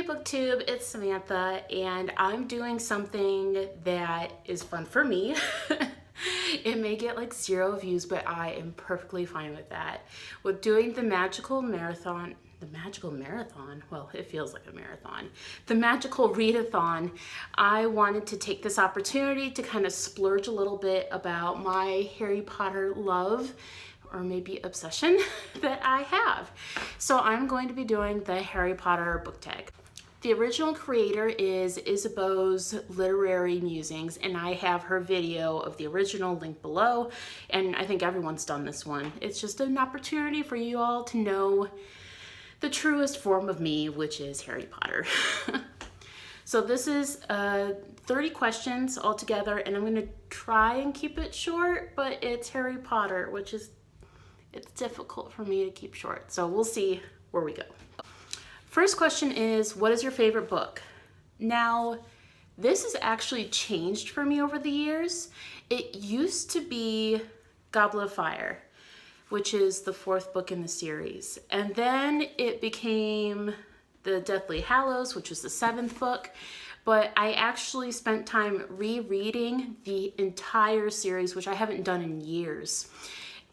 Hey BookTube, it's Samantha, and I'm doing something that is fun for me. It may get like 0 views, but I am perfectly fine with that. With doing the magical marathon, well, it feels like a marathon. The magical readathon, I wanted to take this opportunity to kind of splurge a little bit about my Harry Potter love, or maybe obsession, that I have. So I'm going to be doing the Harry Potter book tag. The original creator is Isabeau's Literary Musings, and I have her video of the original linked below, and I think everyone's done this one. It's just an opportunity for you all to know the truest form of me, which is Harry Potter. So this is 30 questions altogether, and I'm gonna try and keep it short, but it's Harry Potter, which is, it's difficult for me to keep short. So we'll see where we go. First question is, what is your favorite book? Now, this has actually changed for me over the years. It used to be Goblet of Fire, which is the 4th book in the series. And then it became the Deathly Hallows, which was the 7th book. But I actually spent time rereading the entire series, which I haven't done in years.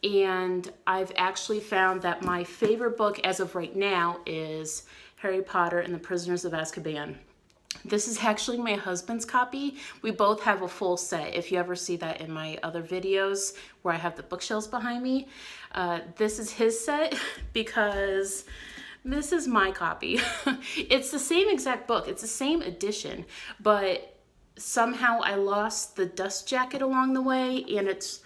And I've actually found that my favorite book as of right now is Harry Potter and the Prisoners of Azkaban. This is actually my husband's copy. We both have a full set. If you ever see that in my other videos where I have the bookshelves behind me, this is his set because this is my copy. It's the same exact book. It's the same edition, but somehow I lost the dust jacket along the way, and it's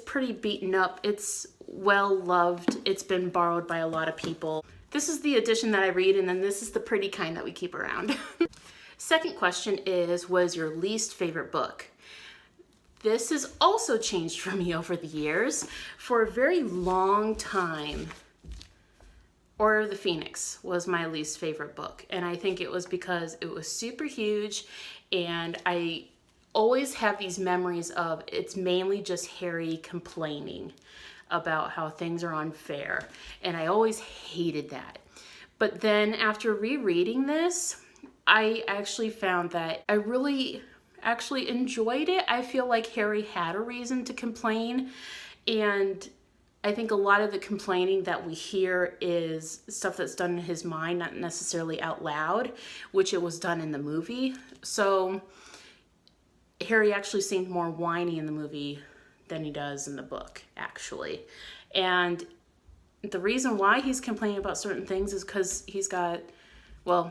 pretty beaten up. It's well loved. It's been borrowed by a lot of people. This is the edition that I read, and then this is the pretty kind that we keep around. Second question is, what is your least favorite book? This has also changed for me over the years. For a very long time, Order of the Phoenix was my least favorite book. And I think it was because it was super huge, and I always have these memories of it's mainly just Harry complaining about how things are unfair, and I always hated that. But then after rereading this, I actually found that I really actually enjoyed it. I feel like Harry had a reason to complain, and I think a lot of the complaining that we hear is stuff that's done in his mind, not necessarily out loud, which it was done in the movie. So Harry actually seemed more whiny in the movie than he does in the book, actually. And the reason why he's complaining about certain things is because he's got, well,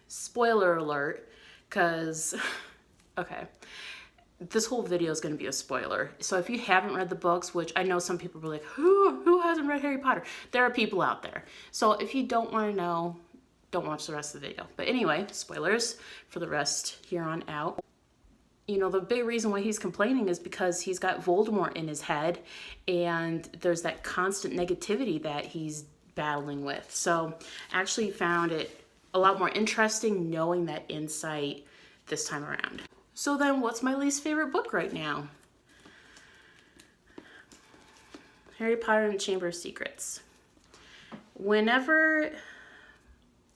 spoiler alert, because, okay, this whole video is going to be a spoiler. So if you haven't read the books, which I know some people are like, who hasn't read Harry Potter? There are people out there. So if you don't want to know, don't watch the rest of the video. But anyway, spoilers for the rest here on out. You know, the big reason why he's complaining is because he's got Voldemort in his head, and there's that constant negativity that he's battling with. So I actually found it a lot more interesting knowing that insight this time around. So then what's my least favorite book right now? Harry Potter and the Chamber of Secrets. Whenever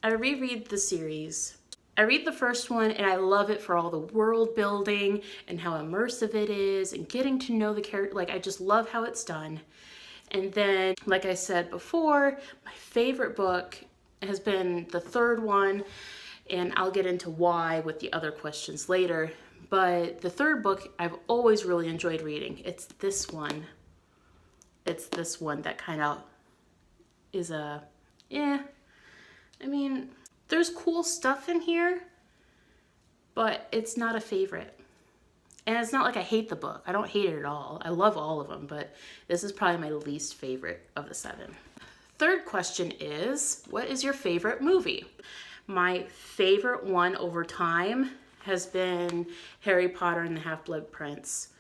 I reread the series, I read the first one and I love it for all the world building and how immersive it is and getting to know the character. Like, I just love how it's done. And then, like I said before, my favorite book has been the 3rd one, and I'll get into why with the other questions later. But the 3rd book I've always really enjoyed reading. It's this one. It's this one that kind of is a, I mean, there's cool stuff in here, but it's not a favorite. And it's not like I hate the book. I don't hate it at all. I love all of them, but this is probably my least favorite of the 7. Third question is, what is your favorite movie? My favorite one over time has been Harry Potter and the Half-Blood Prince.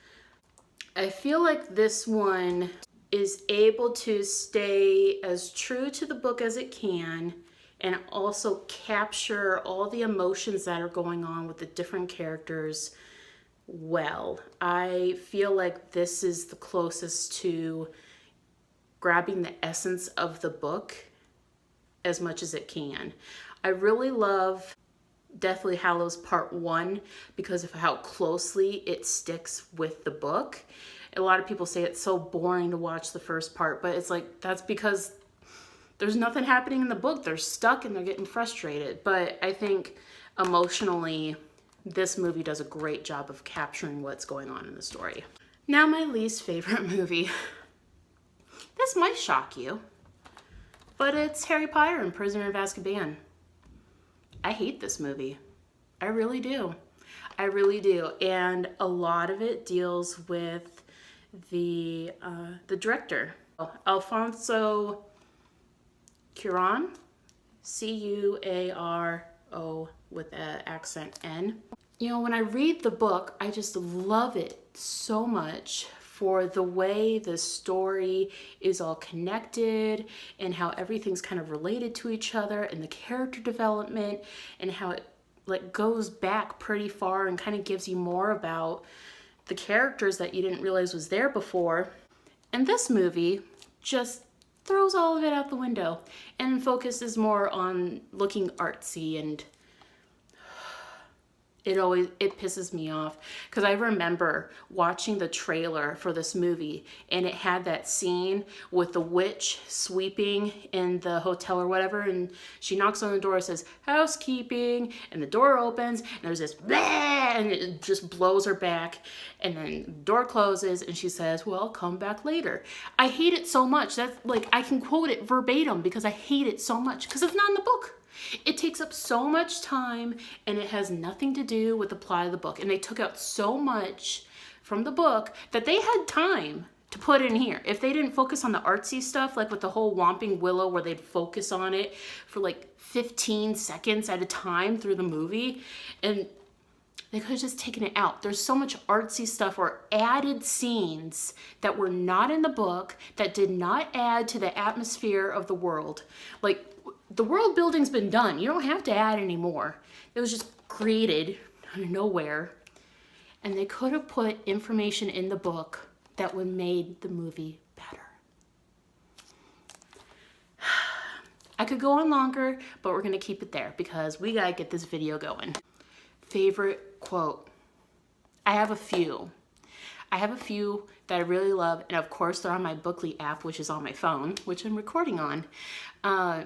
I feel like this one is able to stay as true to the book as it can, and also capture all the emotions that are going on with the different characters well. I feel like this is the closest to grabbing the essence of the book as much as it can. I really love Deathly Hallows Part 1 because of how closely it sticks with the book. A lot of people say it's so boring to watch the first part, but it's like, that's because there's nothing happening in the book. They're stuck and they're getting frustrated. But I think emotionally, this movie does a great job of capturing what's going on in the story. Now, my least favorite movie. This might shock you, but it's Harry Potter and Prisoner of Azkaban. I hate this movie. I really do. I really do. And a lot of it deals with the director, Alfonso Cuarón, Cuaro with an accent N. You know, when I read the book, I just love it so much for the way the story is all connected and how everything's kind of related to each other, and the character development and how it like goes back pretty far and kind of gives you more about the characters that you didn't realize was there before. And this movie just throws all of it out the window and focuses more on looking artsy, and it pisses me off because I remember watching the trailer for this movie, and it had that scene with the witch sweeping in the hotel or whatever, and she knocks on the door and says housekeeping, and the door opens and there's this bleh, and it just blows her back, and then the door closes and she says, well, come back later. I hate it so much. That's like, I can quote it verbatim because I hate it so much because it's not in the book. It takes up so much time and it has nothing to do with the plot of the book. And they took out so much from the book that they had time to put in here. If they didn't focus on the artsy stuff, like with the whole Whomping Willow where they'd focus on it for like 15 seconds at a time through the movie, and they could have just taken it out. There's so much artsy stuff or added scenes that were not in the book that did not add to the atmosphere of the world. Like, the world building's been done. You don't have to add any more. It was just created out of nowhere. And they could have put information in the book that would have made the movie better. I could go on longer, but we're gonna keep it there because we gotta get this video going. Favorite quote. I have a few. That I really love, and of course they're on my Bookly app, which is on my phone, which I'm recording on.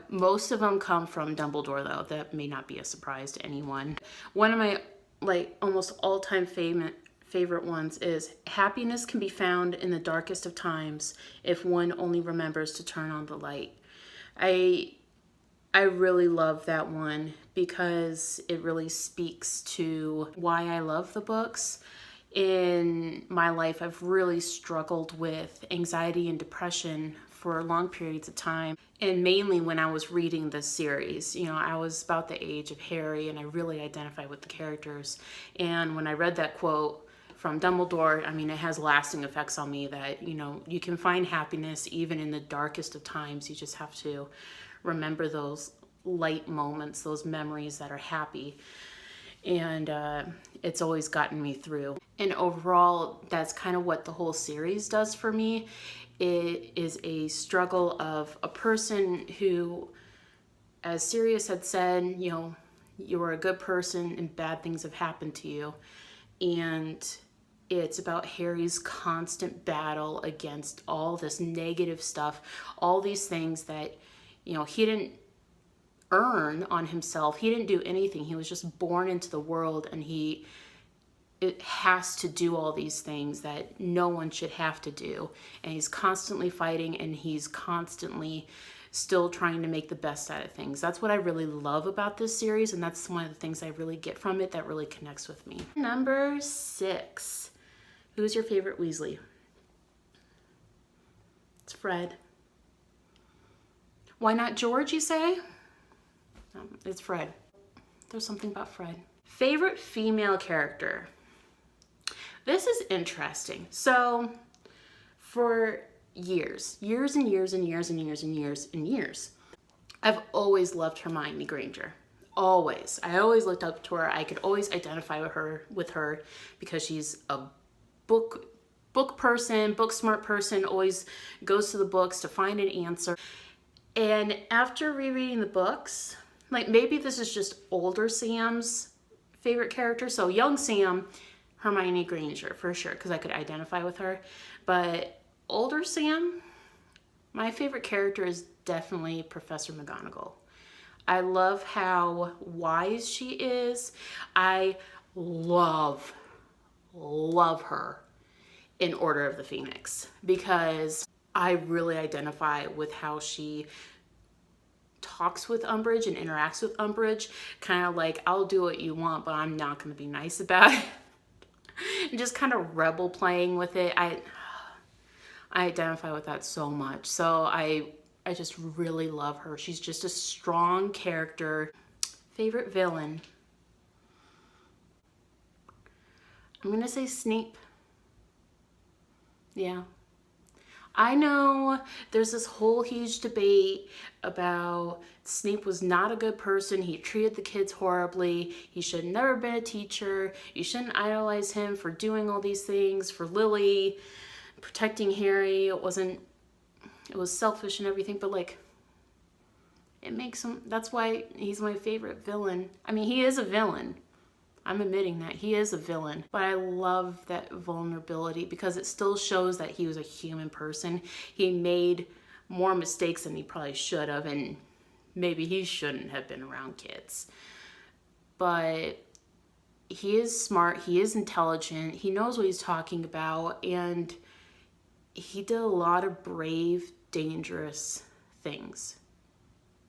Most of them come from Dumbledore, though. That may not be a surprise to anyone. One of my like almost all-time favorite ones is, happiness can be found in the darkest of times if one only remembers to turn on the light. I really love that one because it really speaks to why I love the books. In my life, I've really struggled with anxiety and depression for long periods of time. And mainly when I was reading this series, you know, I was about the age of Harry and I really identify with the characters. And when I read that quote from Dumbledore, I mean, it has lasting effects on me that, you know, you can find happiness even in the darkest of times. You just have to remember those light moments, those memories that are happy. And it's always gotten me through. And overall, that's kind of what the whole series does for me. It is a struggle of a person who, as Sirius had said, you know, you were a good person and bad things have happened to you. And it's about Harry's constant battle against all this negative stuff, all these things that, you know, he didn't earn on himself. He didn't do anything. He was just born into the world, and it has to do all these things that no one should have to do. And he's constantly fighting, and he's constantly still trying to make the best out of things. That's what I really love about this series, and that's one of the things I really get from it that really connects with me. Number 6. Who's your favorite Weasley? It's Fred. Why not George, you say? It's Fred. There's something about Fred. Favorite female character. This is interesting. So for years and years and years and years and years and years, I've always loved Hermione Granger. Always. I always looked up to her. I could always identify with her because she's a book person, book smart person, always goes to the books to find an answer. And after rereading the books, Like maybe this is just older Sam's favorite character. So young Sam, Hermione Granger for sure, because I could identify with her. But older Sam, my favorite character is definitely Professor McGonagall. I love how wise she is. I love her in Order of the Phoenix because I really identify with how she talks with Umbridge and interacts with Umbridge. Kind of like, I'll do what you want, but I'm not going to be nice about it. And just kind of rebel playing with it. I identify with that so much. So I just really love her. She's just a strong character. Favorite villain? I'm gonna say Snape. Yeah. I know there's this whole huge debate about Snape was not a good person. He treated the kids horribly. He should have never been a teacher. You shouldn't idolize him for doing all these things for Lily, protecting Harry. It was selfish and everything, but like, it makes him, that's why he's my favorite villain. I mean, he is a villain. I'm admitting that he is a villain, but I love that vulnerability because it still shows that he was a human person. He made more mistakes than he probably should have, and maybe he shouldn't have been around kids. But he is smart, he is intelligent, he knows what he's talking about, and he did a lot of brave, dangerous things.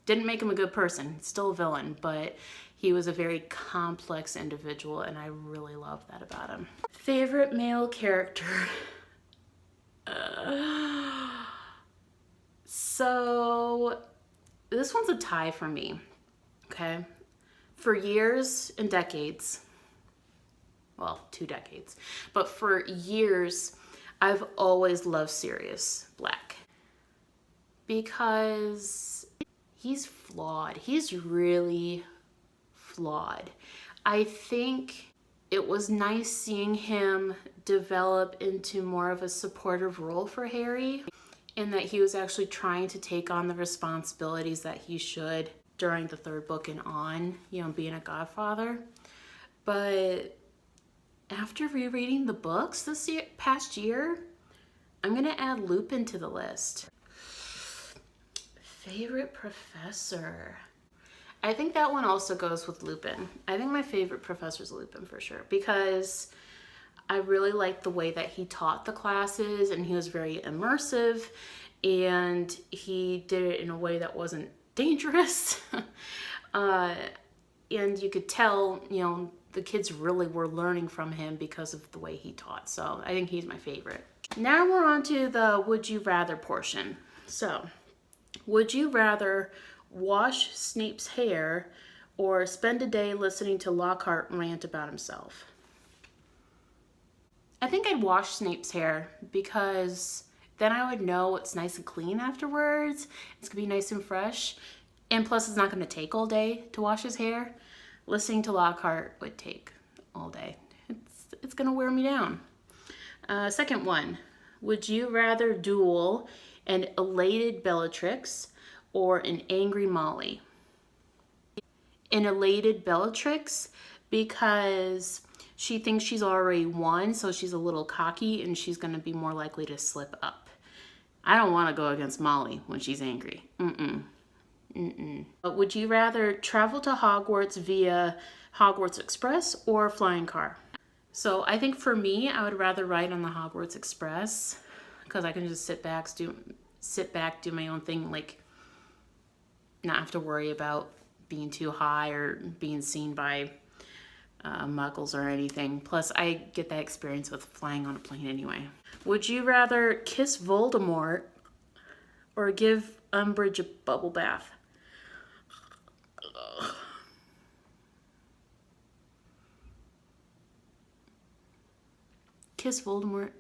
Didn't make him a good person, still a villain, but he was a very complex individual, and I really love that about him. Favorite male character? So this one's a tie for me, okay? For years and decades, well, 2 decades, but for years, I've always loved Sirius Black because he's flawed. He's really flawed. I think it was nice seeing him develop into more of a supportive role for Harry, and that he was actually trying to take on the responsibilities that he should during the 3rd book and on, you know, being a godfather. But after rereading the books this past year, I'm gonna add Lupin to the list. Favorite professor? I think that one also goes with Lupin. I think my favorite professor is Lupin for sure, because I really liked the way that he taught the classes, and he was very immersive, and he did it in a way that wasn't dangerous. And you could tell, you know, the kids really were learning from him because of the way he taught. So I think he's my favorite. Now we're on to the would you rather portion. So, would you rather wash Snape's hair or spend a day listening to Lockhart rant about himself? I think I'd wash Snape's hair because then I would know it's nice and clean afterwards. It's gonna be nice and fresh. And plus it's not gonna take all day to wash his hair. Listening to Lockhart would take all day. It's gonna wear me down. Second one, would you rather duel an elated Bellatrix or an angry Molly? An elated Bellatrix because she thinks she's already won, so she's a little cocky and she's gonna be more likely to slip up. I don't wanna go against Molly when she's angry. But would you rather travel to Hogwarts via Hogwarts Express or flying car? So I think for me, I would rather ride on the Hogwarts Express because I can just sit back, do my own thing, like not have to worry about being too high or being seen by muggles or anything. Plus, I get that experience with flying on a plane anyway. Would you rather kiss Voldemort or give Umbridge a bubble bath? Kiss Voldemort.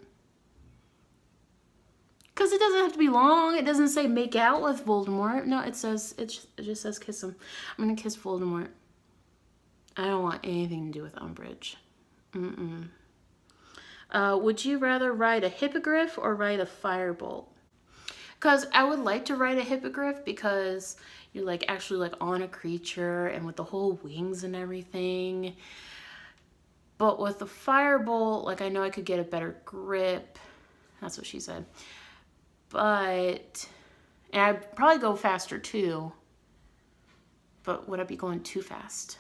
Because it doesn't have to be long. It doesn't say make out with Voldemort. No, it just says kiss him. I'm going to kiss Voldemort. I don't want anything to do with Umbridge. Would you rather ride a hippogriff or ride a firebolt? Because I would like to write a hippogriff because you're like actually like on a creature and with the whole wings and everything. But with the firebolt, like I know I could get a better grip. That's what she said. But, and I'd probably go faster too. But would I be going too fast?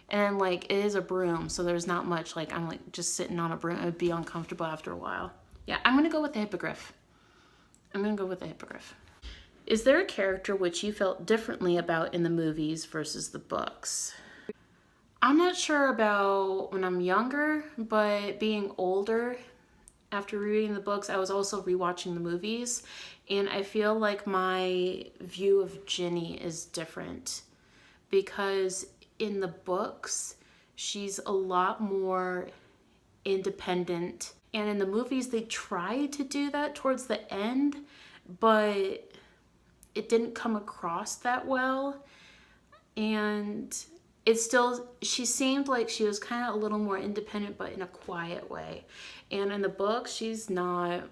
And like it is a broom, so there's not much, like I'm like just sitting on a broom. It would be uncomfortable after a while. Yeah, I'm gonna go with the hippogriff. I'm gonna go with the hippogriff. Is there a character which you felt differently about in the movies versus the books? I'm not sure about when I'm younger, but being older, after reading the books, I was also rewatching the movies, and I feel like my view of Ginny is different because in the books, she's a lot more independent, and in the movies, they try to do that towards the end, but it didn't come across that well, and it's still, she seemed like she was kind of a little more independent, but in a quiet way. And in the book, she's not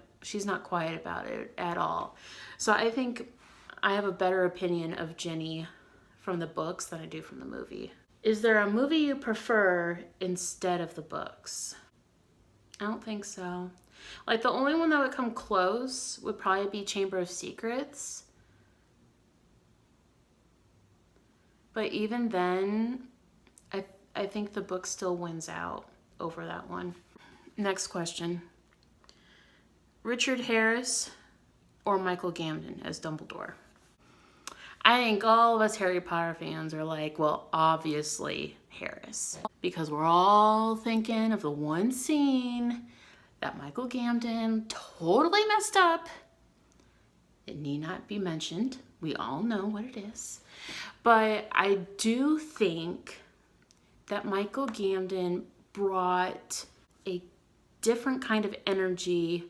quiet about it at all. So I think I have a better opinion of Ginny from the books than I do from the movie. Is there a movie you prefer instead of the books? I don't think so. Like the only one that would come close would probably be Chamber of Secrets. But even then, I think the book still wins out over that one. Next question. Richard Harris or Michael Gambon as Dumbledore? I think all of us Harry Potter fans are like, well, obviously Harris. Because we're all thinking of the one scene that Michael Gambon totally messed up. It need not be mentioned. We all know what it is. But I do think that Michael Gambon brought a different kind of energy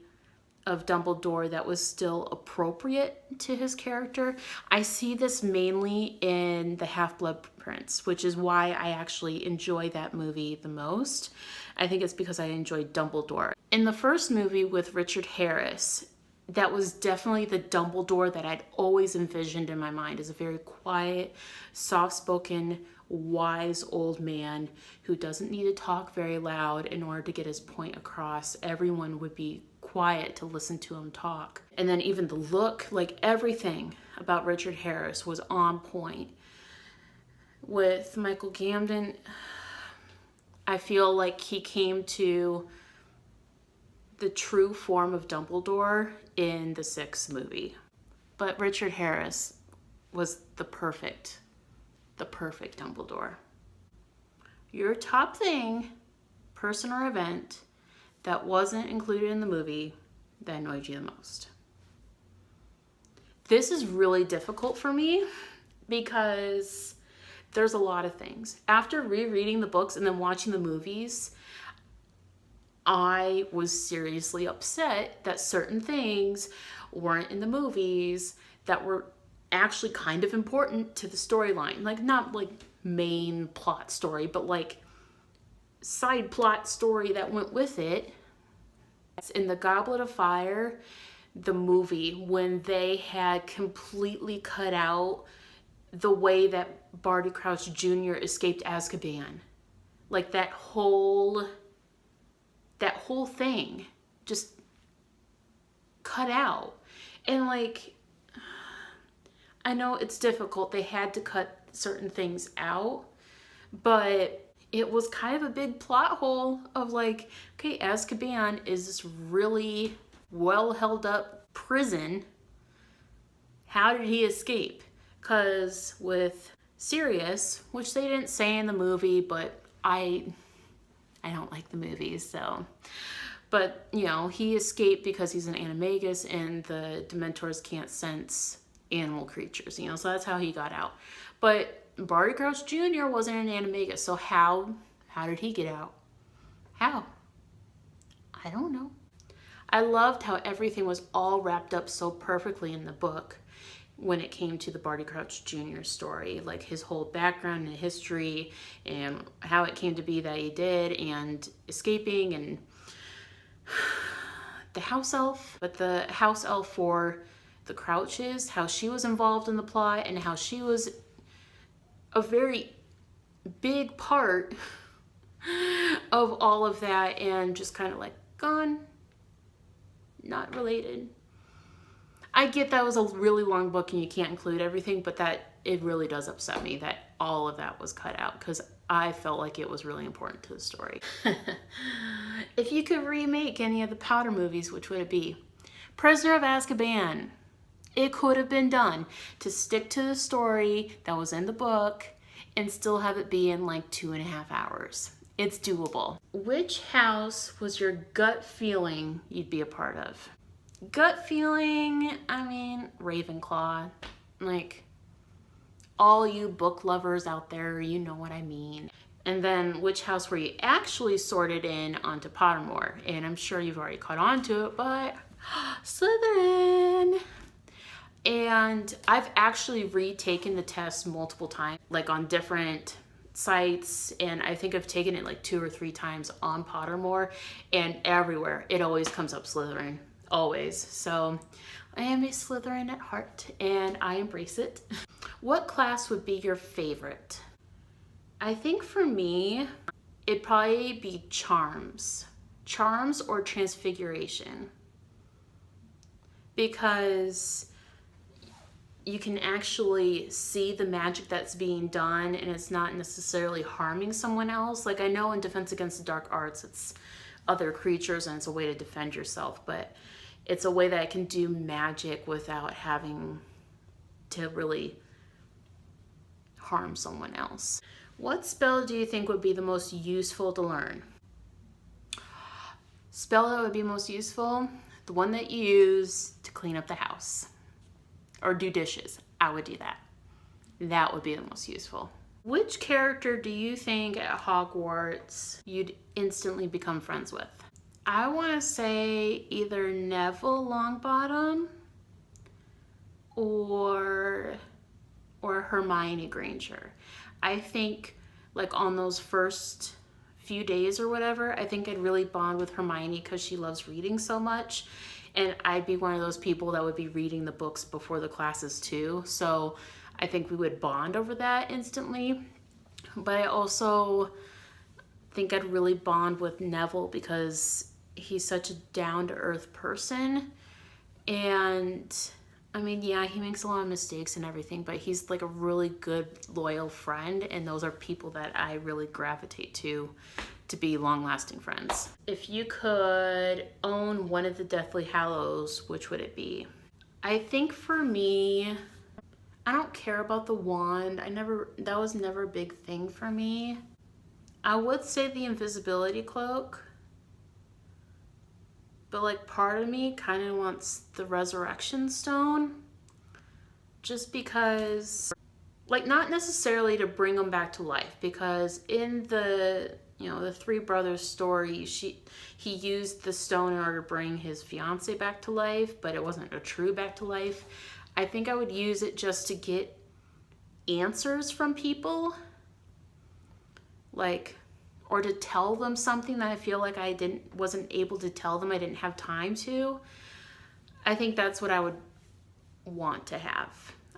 of Dumbledore that was still appropriate to his character. I see this mainly in The Half-Blood Prince, which is why I actually enjoy that movie the most. I think it's because I enjoyed Dumbledore. In the first movie with Richard Harris, that was definitely the Dumbledore that I'd always envisioned in my mind as a very quiet, soft-spoken, wise old man who doesn't need to talk very loud in order to get his point across. Everyone would be quiet to listen to him talk. And then even the look, like everything about Richard Harris was on point. With Michael Gambon, I feel like he came to the true form of Dumbledore in the sixth movie. But Richard Harris was the perfect Dumbledore. Your top thing, person or event, that wasn't included in the movie that annoyed you the most. This is really difficult for me because there's a lot of things. After rereading the books and then watching the movies, I was seriously upset that certain things weren't in the movies that were actually kind of important to the storyline. Like not like main plot story, but like side plot story that went with it. In The Goblet of Fire, the movie, when they had completely cut out the way that Barty Crouch Jr. escaped Azkaban. Like that whole thing just cut out. And like, I know it's difficult. They had to cut certain things out, but it was kind of a big plot hole of like, okay, Azkaban is this really well held up prison. How did he escape? Because with Sirius, which they didn't say in the movie, but I don't like the movies, so. But, you know, he escaped because he's an animagus and the Dementors can't sense animal creatures, you know, so that's how he got out. But Barty Crouch Jr. wasn't an animagus, so how did he get out? How? I don't know. I loved how everything was all wrapped up so perfectly in the book when it came to the Barty Crouch Jr. story, like his whole background and history and how it came to be that he did and escaping, and the house elf, but the house elf for the Crouches, how she was involved in the plot and how she was a very big part of all of that, and just kind of like gone, not related. I get that was a really long book and you can't include everything, but that it really does upset me that all of that was cut out, because I felt like it was really important to the story. If you could remake any of the Potter movies, which would it be? Prisoner of Azkaban. It could have been done to stick to the story that was in the book and still have it be in like 2.5 hours. It's doable. Which house was your gut feeling you'd be a part of? Gut feeling, I mean, Ravenclaw. Like, all you book lovers out there, you know what I mean. And then which house were you actually sorted in onto Pottermore? And I'm sure you've already caught on to it, but Slytherin. And I've actually retaken the test multiple times, like on different sites, and I think I've taken it like 2 or 3 times on Pottermore, and everywhere it always comes up Slytherin, always. So I am a Slytherin at heart and I embrace it. What class would be your favorite? I think for me, it'd probably be Charms. Charms or Transfiguration. Because you can actually see the magic that's being done and it's not necessarily harming someone else. Like, I know in Defense Against the Dark Arts, it's other creatures and it's a way to defend yourself, but it's a way that I can do magic without having to really harm someone else. What spell do you think would be the most useful to learn? Spell that would be most useful? The one that you use to clean up the house or do dishes. I would do that. That would be the most useful. Which character do you think at Hogwarts you'd instantly become friends with? I want to say either Neville Longbottom or Hermione Granger. I think like on those first few days or whatever, I think I'd really bond with Hermione because she loves reading so much, and I'd be one of those people that would be reading the books before the classes too, so I think we would bond over that instantly. But I also think I'd really bond with Neville because he's such a down-to-earth person, and I mean, yeah, he makes a lot of mistakes and everything, but he's like a really good, loyal friend, and those are people that I really gravitate to be long-lasting friends. If you could own one of the Deathly Hallows, which would it be? I think for me, I don't care about the wand. That was never a big thing for me. I would say the invisibility cloak, but like part of me kind of wants the resurrection stone, just because, like, not necessarily to bring them back to life, because in the Three Brothers story, he used the stone in order to bring his fiance back to life, but it wasn't a true back to life. I think I would use it just to get answers from people, like, or to tell them something that I feel like I wasn't able to tell them, I didn't have time to. I think that's what I would want to have.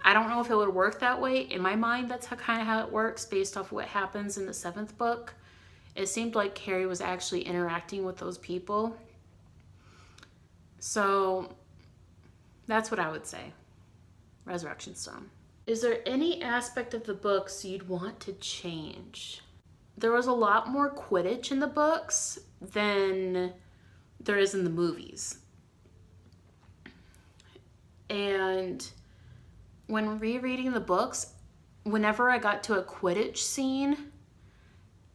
I don't know if it would work that way. In my mind, that's kind of how it works based off what happens in the 7th book. It seemed like Harry was actually interacting with those people. So that's what I would say. Resurrection Stone. Is there any aspect of the books you'd want to change? There was a lot more Quidditch in the books than there is in the movies. And when rereading the books, whenever I got to a Quidditch scene,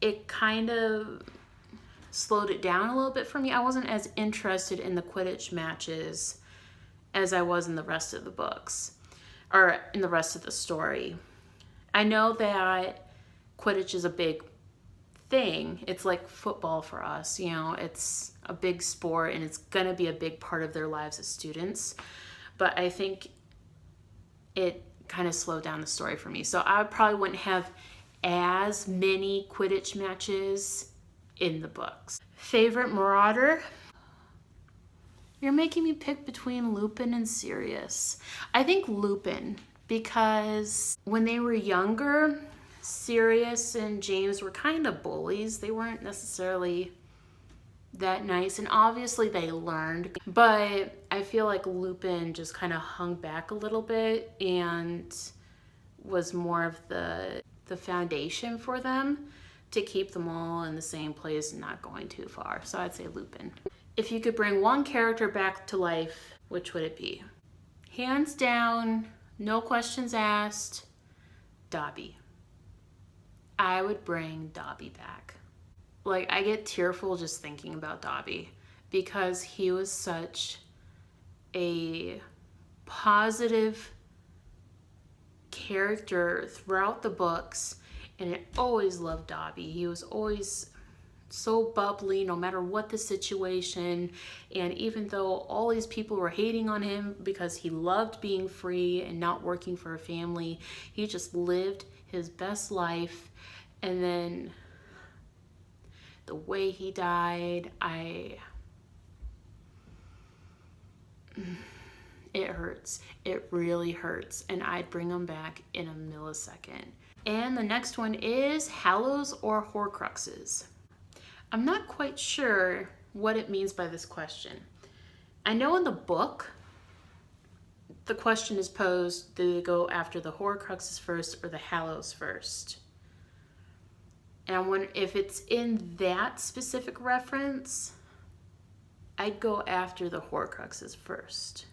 it kind of slowed it down a little bit for me. I wasn't as interested in the Quidditch matches as I was in the rest of the books, or in the rest of the story. I know that Quidditch is a big thing. It's like football for us, it's a big sport and it's gonna be a big part of their lives as students. But I think it kind of slowed down the story for me. So I probably wouldn't have as many Quidditch matches in the books. Favorite Marauder? You're making me pick between Lupin and Sirius. I think Lupin, because when they were younger, Sirius and James were kind of bullies. They weren't necessarily that nice, and obviously they learned, but I feel like Lupin just kind of hung back a little bit and was more of the foundation for them to keep them all in the same place and not going too far. So I'd say Lupin. If you could bring one character back to life, which would it be? Hands down, no questions asked, Dobby. I would bring Dobby back. Like, I get tearful just thinking about Dobby because he was such a positive character throughout the books, and I always loved Dobby. He was always so bubbly no matter what the situation, and even though all these people were hating on him because he loved being free and not working for a family, he just lived his best life. And then the way he died, it hurts. It really hurts, and I'd bring him back in a millisecond. And the next one is Hallows or Horcruxes. I'm not quite sure what it means by this question. I know in the book, the question is posed, do they go after the Horcruxes first or the Hallows first? And I wonder if it's in that specific reference, I'd go after the Horcruxes first.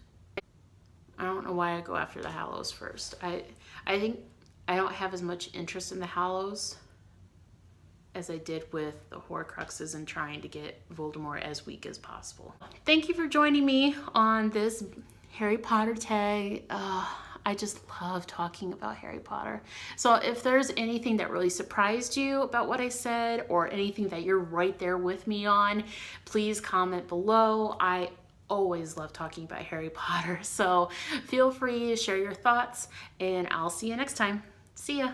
I don't know why I go after the Hallows first. I think I don't have as much interest in the Hallows as I did with the Horcruxes and trying to get Voldemort as weak as possible. Thank you for joining me on this Harry Potter tag. I just love talking about Harry Potter. So if there's anything that really surprised you about what I said or anything that you're right there with me on, please comment below. I always love talking about Harry Potter. So feel free to share your thoughts, and I'll see you next time. See ya.